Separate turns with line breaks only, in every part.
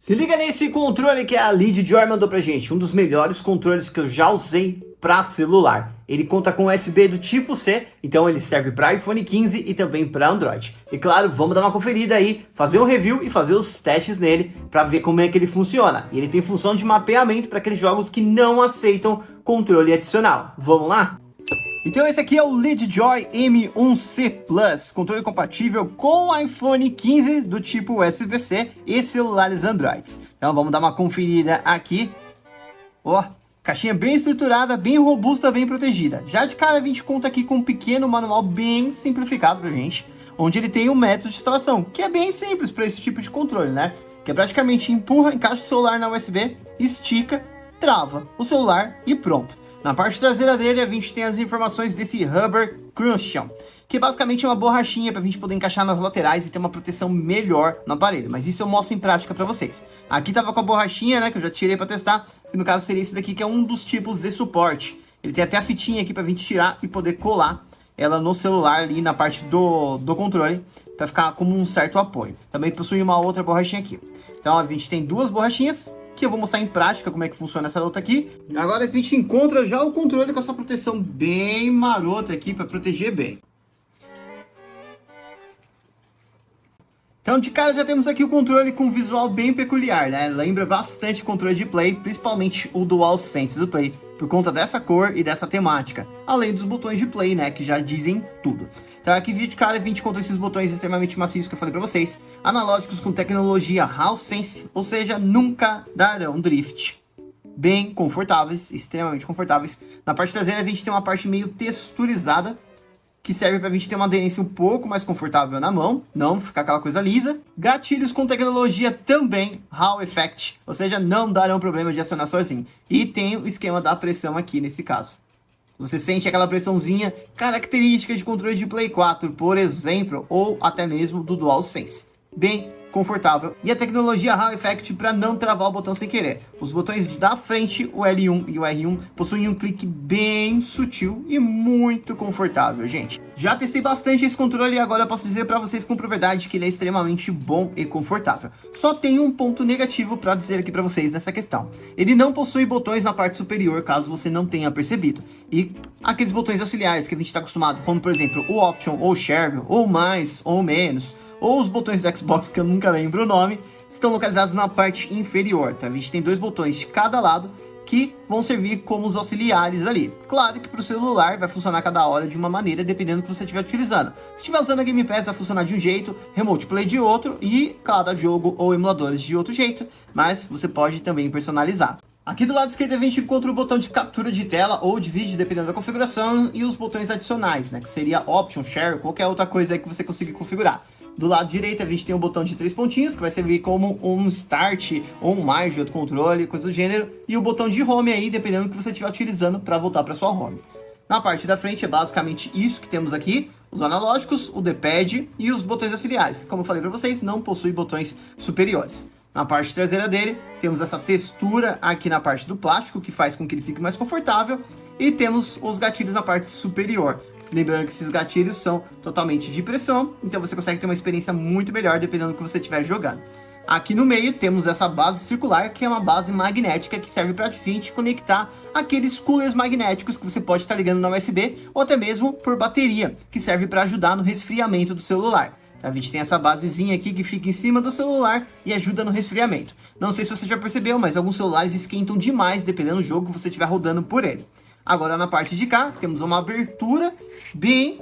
Se liga nesse controle que a LeadJoy mandou pra gente, um dos melhores controles que eu já usei para celular. Ele conta com USB do tipo C, então ele serve para iPhone 15 e também para Android. E claro, vamos dar uma conferida aí, fazer um review e fazer os testes nele para ver como é que ele funciona. E ele tem função de mapeamento para aqueles jogos que não aceitam controle adicional. Vamos lá? Então esse aqui é o LeadJoy M1C Plus, controle compatível com iPhone 15 do tipo USB-C e celulares Android. Então vamos dar uma conferida aqui. Ó, caixinha bem estruturada, bem robusta, bem protegida. Já de cara a gente conta aqui com um pequeno manual bem simplificado pra gente, onde ele tem um método de instalação, que é bem simples para esse tipo de controle, né? Que é praticamente empurra, encaixa o celular na USB, estica, trava o celular e pronto. Na parte traseira dele, a gente tem as informações desse Rubber Cushion, que basicamente é uma borrachinha para a gente poder encaixar nas laterais e ter uma proteção melhor no aparelho. Mas isso eu mostro em prática para vocês. Aqui tava com a borrachinha, né, que eu já tirei para testar, que no caso seria esse daqui, que é um dos tipos de suporte. Ele tem até a fitinha aqui para a gente tirar e poder colar ela no celular ali na parte do controle, para ficar como um certo apoio. Também possui uma outra borrachinha aqui. Então a gente tem duas borrachinhas, que eu vou mostrar em prática como é que funciona essa outra aqui. Agora a gente encontra já o controle com essa proteção bem marota aqui para proteger bem. Então de cara já temos aqui o controle com um visual bem peculiar, né? Lembra bastante o controle de Play, principalmente o DualSense do Play, por conta dessa cor e dessa temática. Além dos botões de Play, né? Que já dizem tudo. Então aqui de cara a gente encontra esses botões extremamente macios que eu falei pra vocês, analógicos com tecnologia HallSense, ou seja, nunca darão drift. Bem confortáveis, extremamente confortáveis. Na parte traseira a gente tem uma parte meio texturizada, que serve para a gente ter uma aderência um pouco mais confortável na mão, não ficar aquela coisa lisa. Gatilhos com tecnologia também Hall Effect, ou seja, não darão problema de acionar sozinho. E tem o esquema da pressão aqui nesse caso. Você sente aquela pressãozinha característica de controle de Play 4, por exemplo, ou até mesmo do DualSense. Bem confortável. E a tecnologia Hall Effect para não travar o botão sem querer. Os botões da frente, o L1 e o R1, possuem um clique bem sutil e muito confortável, gente. Já testei bastante esse controle e agora eu posso dizer para vocês com propriedade que ele é extremamente bom e confortável. Só tem um ponto negativo para dizer aqui para vocês nessa questão. Ele não possui botões na parte superior, caso você não tenha percebido. E aqueles botões auxiliares que a gente está acostumado, como por exemplo o Option ou Share, ou mais ou menos, ou os botões do Xbox, que eu nunca lembro o nome, estão localizados na parte inferior, tá? A gente tem dois botões de cada lado que vão servir como os auxiliares ali. Claro que para o celular vai funcionar cada hora de uma maneira, dependendo do que você estiver utilizando. Se estiver usando a Game Pass vai funcionar de um jeito, Remote Play de outro e cada jogo ou emuladores de outro jeito, mas você pode também personalizar. Aqui do lado esquerdo a gente encontra o botão de captura de tela ou de vídeo, dependendo da configuração, e os botões adicionais, né, que seria Option, Share, qualquer outra coisa aí que você conseguir configurar. Do lado direito a gente tem o botão de 3 pontinhos, que vai servir como um Start ou um mais de outro controle, coisa do gênero. E o botão de Home aí, dependendo do que você estiver utilizando para voltar para sua Home. Na parte da frente é basicamente isso que temos aqui. Os analógicos, o D-pad e os botões auxiliares. Como eu falei para vocês, não possui botões superiores. Na parte traseira dele, temos essa textura aqui na parte do plástico, que faz com que ele fique mais confortável. E temos os gatilhos na parte superior. Lembrando que esses gatilhos são totalmente de pressão, então você consegue ter uma experiência muito melhor dependendo do que você estiver jogando. Aqui no meio temos essa base circular, que é uma base magnética que serve para a gente conectar aqueles coolers magnéticos que você pode estar ligando na USB ou até mesmo por bateria, que serve para ajudar no resfriamento do celular. A gente tem essa basezinha aqui que fica em cima do celular e ajuda no resfriamento. Não sei se você já percebeu, mas alguns celulares esquentam demais dependendo do jogo que você estiver rodando por ele. Agora na parte de cá temos uma abertura bem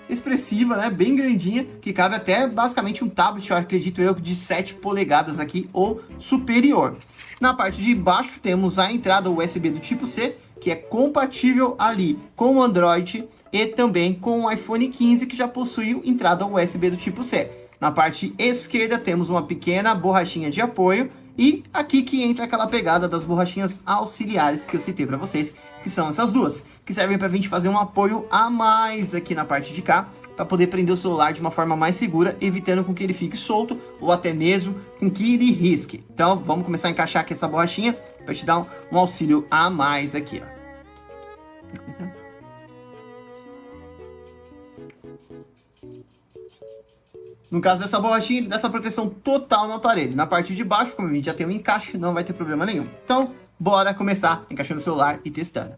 expressiva, né? Bem grandinha, que cabe até basicamente um tablet, eu acredito eu, de 7 polegadas aqui ou superior. Na parte de baixo temos a entrada USB do tipo C, que é compatível ali com o Android e também com o iPhone 15, que já possui entrada USB do tipo C. Na parte esquerda temos uma pequena borrachinha de apoio e aqui que entra aquela pegada das borrachinhas auxiliares que eu citei para vocês, que são essas duas, que servem para a gente fazer um apoio a mais aqui na parte de cá, para poder prender o celular de uma forma mais segura, evitando com que ele fique solto ou até mesmo com que ele risque. Então vamos começar a encaixar aqui essa borrachinha para te dar um auxílio a mais aqui, ó. No caso dessa borrachinha, ele dá essa proteção total no aparelho. Na parte de baixo, como a gente já tem um encaixe, não vai ter problema nenhum. Então, bora começar encaixando o celular e testando.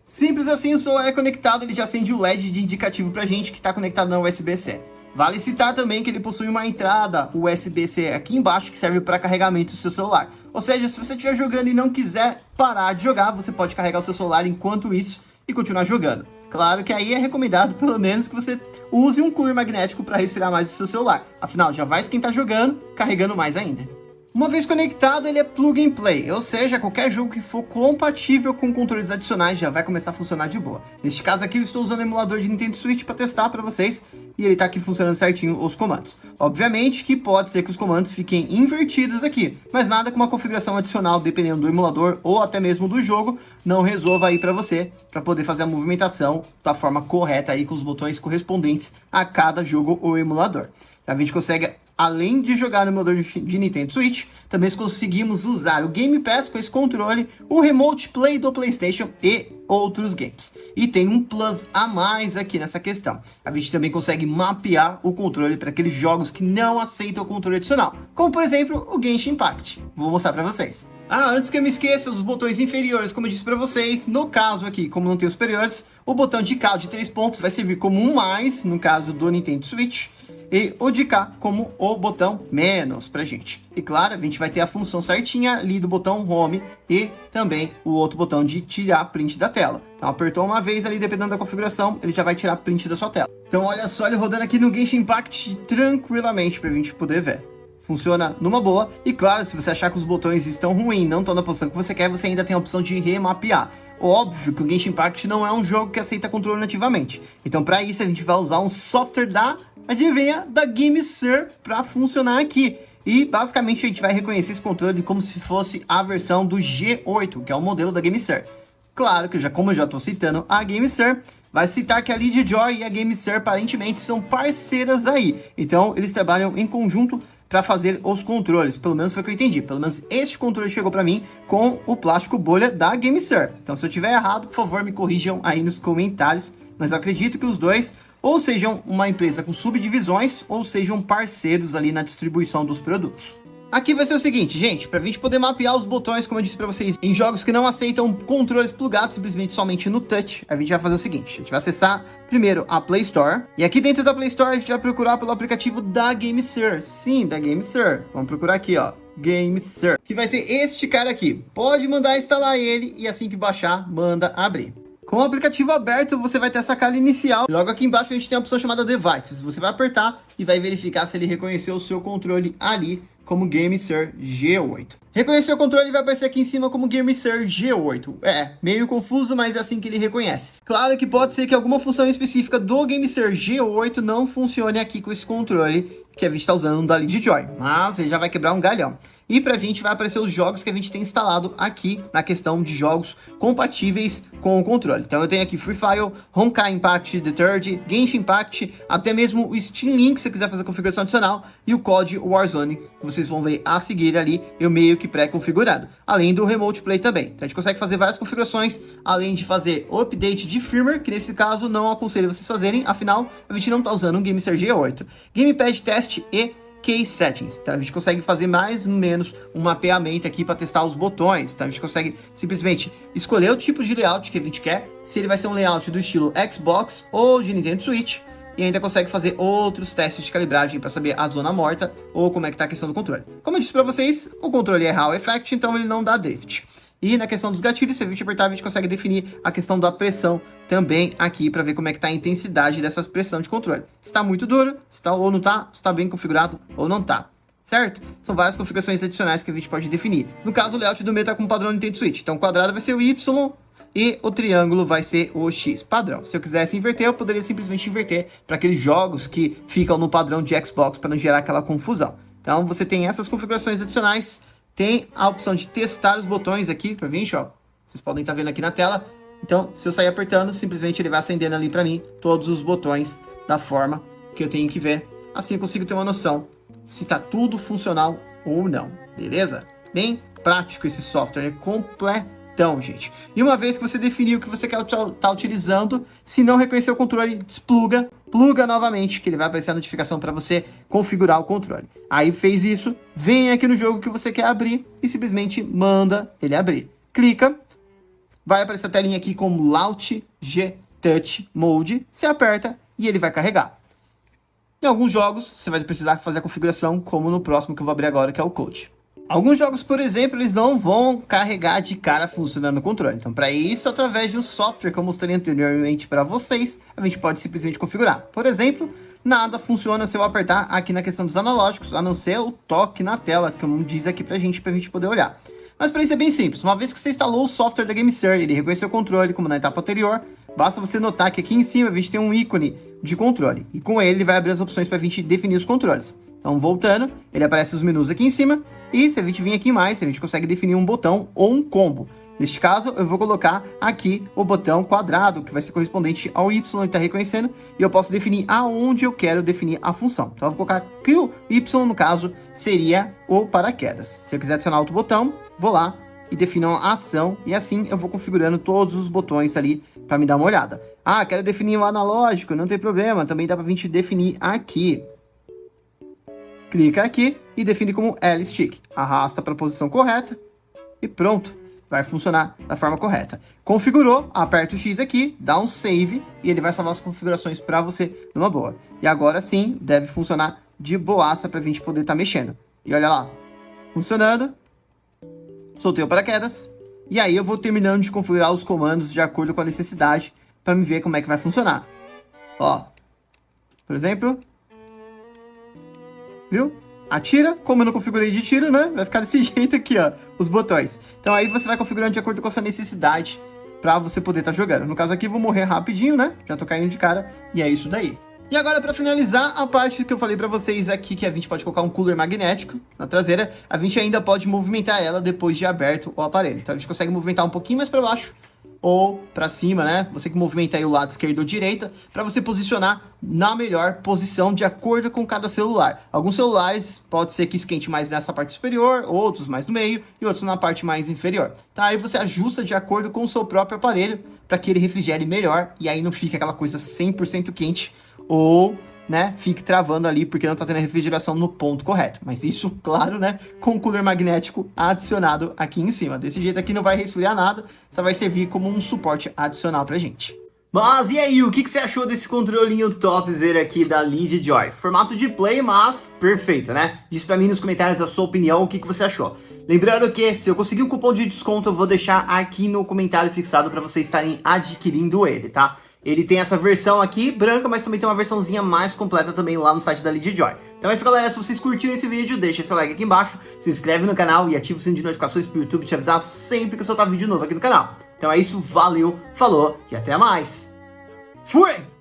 Simples assim, o celular é conectado, ele já acende o LED de indicativo pra gente que está conectado na USB-C. Vale citar também que ele possui uma entrada USB-C aqui embaixo que serve para carregamento do seu celular. Ou seja, se você estiver jogando e não quiser parar de jogar, você pode carregar o seu celular enquanto isso e continuar jogando. Claro que aí é recomendado pelo menos que você use um cooler magnético para resfriar mais o seu celular. Afinal, já vai esquentar jogando, carregando mais ainda. Uma vez conectado, ele é plug and play, ou seja, qualquer jogo que for compatível com controles adicionais já vai começar a funcionar de boa. Neste caso aqui, eu estou usando o emulador de Nintendo Switch para testar para vocês, e ele está aqui funcionando certinho os comandos. Obviamente que pode ser que os comandos fiquem invertidos aqui, mas nada com uma configuração adicional, dependendo do emulador ou até mesmo do jogo, não resolva aí para você, para poder fazer a movimentação da forma correta aí com os botões correspondentes a cada jogo ou emulador. A gente consegue, além de jogar no emulador de Nintendo Switch, também conseguimos usar o Game Pass com esse controle, o Remote Play do PlayStation e outros games. E tem um plus a mais aqui nessa questão. A gente também consegue mapear o controle para aqueles jogos que não aceitam o controle adicional, como por exemplo o Genshin Impact. Vou mostrar para vocês. Antes que eu me esqueça, os botões inferiores, como eu disse para vocês, no caso aqui, como não tem os superiores, o botão de K de 3 pontos vai servir como um mais, no caso do Nintendo Switch, e o de K como o botão menos pra gente. E claro, a gente vai ter a função certinha ali do botão Home e também o outro botão de tirar print da tela. Então apertou uma vez ali, dependendo da configuração, ele já vai tirar print da sua tela. Então olha só ele rodando aqui no Genshin Impact tranquilamente pra gente poder ver. Funciona numa boa, e claro, se você achar que os botões estão ruins, não estão na posição que você quer, você ainda tem a opção de remapear. Óbvio que o Genshin Impact não é um jogo que aceita controle nativamente, então para isso a gente vai usar um software adivinha, da GameSir para funcionar aqui. E basicamente a gente vai reconhecer esse controle como se fosse a versão do G8, que é o modelo da GameSir. Claro que como eu já estou citando a GameSir, vai citar que a LeadJoy e a GameSir aparentemente são parceiras aí. Então eles trabalham em conjunto para fazer os controles, pelo menos foi o que eu entendi. Pelo menos este controle chegou para mim com o plástico bolha da GameSir. Então se eu tiver errado, por favor me corrijam aí nos comentários. Mas eu acredito que os dois ou sejam uma empresa com subdivisões, ou sejam parceiros ali na distribuição dos produtos. Aqui vai ser o seguinte, gente, para a gente poder mapear os botões, como eu disse para vocês, em jogos que não aceitam controles plugados, simplesmente somente no touch, a gente vai fazer o seguinte, a gente vai acessar primeiro a Play Store, e aqui dentro da Play Store a gente vai procurar pelo aplicativo da GameSir, sim, da GameSir, vamos procurar aqui, ó, GameSir, que vai ser este cara aqui, pode mandar instalar ele, e assim que baixar, manda abrir. Com o aplicativo aberto, você vai ter essa calha inicial. Logo aqui embaixo a gente tem a opção chamada Devices. Você vai apertar e vai verificar se ele reconheceu o seu controle ali como GameSir G8. Reconheceu o controle, vai aparecer aqui em cima como GameSir G8. É, meio confuso, mas é assim que ele reconhece. Claro que pode ser que alguma função específica do GameSir G8 não funcione aqui com esse controle que a gente está usando da LeadJoy, mas ele já vai quebrar um galhão. E pra gente vai aparecer os jogos que a gente tem instalado aqui na questão de jogos compatíveis com o controle. Então eu tenho aqui Free Fire, Honkai Impact The Third, Genshin Impact, até mesmo o Steam Link se você quiser fazer a configuração adicional, e o COD Warzone, que vocês vão ver a seguir ali, eu meio que pré-configurado. Além do Remote Play também. Então a gente consegue fazer várias configurações, além de fazer o update de firmware, que nesse caso não aconselho vocês fazerem, afinal a gente não está usando um GameSir G8. Gamepad Test e Case Settings, tá? A gente consegue fazer mais ou menos um mapeamento aqui para testar os botões, tá? A gente consegue simplesmente escolher o tipo de layout que a gente quer, se ele vai ser um layout do estilo Xbox ou de Nintendo Switch, e ainda consegue fazer outros testes de calibragem para saber a zona morta ou como é que tá a questão do controle. Como eu disse para vocês, o controle é Hall Effect, então ele não dá drift. E na questão dos gatilhos, se a gente apertar, a gente consegue definir a questão da pressão também aqui para ver como é que está a intensidade dessa pressão de controle. Se está muito duro, se está ou não está, se está bem configurado ou não está. Certo? São várias configurações adicionais que a gente pode definir. No caso, o layout do meu está com o padrão Nintendo Switch. Então o quadrado vai ser o Y e o triângulo vai ser o X padrão. Se eu quisesse inverter, eu poderia simplesmente inverter para aqueles jogos que ficam no padrão de Xbox para não gerar aquela confusão. Então você tem essas configurações adicionais. Tem a opção de testar os botões aqui para vir, ó. Vocês podem estar vendo aqui na tela. Então, se eu sair apertando, simplesmente ele vai acendendo ali para mim todos os botões da forma que eu tenho que ver. Assim eu consigo ter uma noção se tá tudo funcional ou não, beleza? Bem prático esse software, é botão, gente. E uma vez que você definiu o que você quer estar utilizando, se não reconhecer o controle, despluga, pluga novamente, que ele vai aparecer a notificação para você configurar o controle. Aí fez isso, vem aqui no jogo que você quer abrir e simplesmente manda ele abrir. Clica, vai aparecer a telinha aqui como Launch G Touch Mode, você aperta e ele vai carregar. Em alguns jogos, você vai precisar fazer a configuração, como no próximo que eu vou abrir agora, que é o Code. Alguns jogos, por exemplo, eles não vão carregar de cara funcionando o controle. Então, para isso, através de um software que eu mostrei anteriormente para vocês, a gente pode simplesmente configurar. Por exemplo, nada funciona se eu apertar aqui na questão dos analógicos, a não ser o toque na tela, que diz aqui pra gente poder olhar. Mas para isso é bem simples. Uma vez que você instalou o software da GameSir, ele reconheceu o controle, como na etapa anterior, basta você notar que aqui em cima a gente tem um ícone de controle. E com ele vai abrir as opções para a gente definir os controles. Então, voltando, ele aparece os menus aqui em cima. E se a gente vir aqui mais, a gente consegue definir um botão ou um combo. Neste caso, eu vou colocar aqui o botão quadrado, que vai ser correspondente ao Y que está reconhecendo. E eu posso definir aonde eu quero definir a função. Então, eu vou colocar que o Y, no caso, seria o paraquedas. Se eu quiser adicionar outro botão, vou lá e defino uma ação. E assim eu vou configurando todos os botões ali para me dar uma olhada. Ah, quero definir um analógico, não tem problema. Também dá para a gente definir aqui. Clica aqui e define como L-Stick. Arrasta para a posição correta e pronto. Vai funcionar da forma correta. Configurou, aperta o X aqui, dá um save e ele vai salvar as configurações para você numa boa. E agora sim, deve funcionar de boaça para a gente poder estar mexendo. E olha lá, funcionando. Soltei o paraquedas. E aí eu vou terminando de configurar os comandos de acordo com a necessidade para me ver como é que vai funcionar. Ó, por exemplo, viu? Atira, como eu não configurei de tiro, né? Vai ficar desse jeito aqui, ó, os botões. Então aí você vai configurando de acordo com a sua necessidade pra você poder estar jogando. No caso aqui, vou morrer rapidinho, né? Já tô caindo de cara e é isso daí. E agora, pra finalizar, a parte que eu falei pra vocês aqui, que a gente pode colocar um cooler magnético na traseira, a gente ainda pode movimentar ela depois de aberto o aparelho. Então a gente consegue movimentar um pouquinho mais pra baixo ou para cima, né? Você que movimenta aí o lado esquerdo ou direita, para você posicionar na melhor posição de acordo com cada celular. Alguns celulares pode ser que esquente mais nessa parte superior, outros mais no meio e outros na parte mais inferior. Tá? Aí você ajusta de acordo com o seu próprio aparelho para que ele refrigere melhor e aí não fique aquela coisa 100% quente ou, né, fique travando ali porque não tá tendo a refrigeração no ponto correto. Mas isso, claro, né, com o cooler magnético adicionado aqui em cima. Desse jeito aqui não vai resfriar nada, só vai servir como um suporte adicional pra gente. Mas e aí, o que você achou desse controlinho topzera aqui da Leadjoy? Formato de play, mas perfeito, né? Diz pra mim nos comentários a sua opinião, o que você achou. Lembrando que se eu conseguir um cupom de desconto, eu vou deixar aqui no comentário fixado pra vocês estarem adquirindo ele, tá? Ele tem essa versão aqui, branca, mas também tem uma versãozinha mais completa também lá no site da Leadjoy. Então é isso, galera. Se vocês curtiram esse vídeo, deixa seu like aqui embaixo, se inscreve no canal e ativa o sininho de notificações pro YouTube te avisar sempre que eu soltar vídeo novo aqui no canal. Então é isso, valeu, falou e até mais. Fui!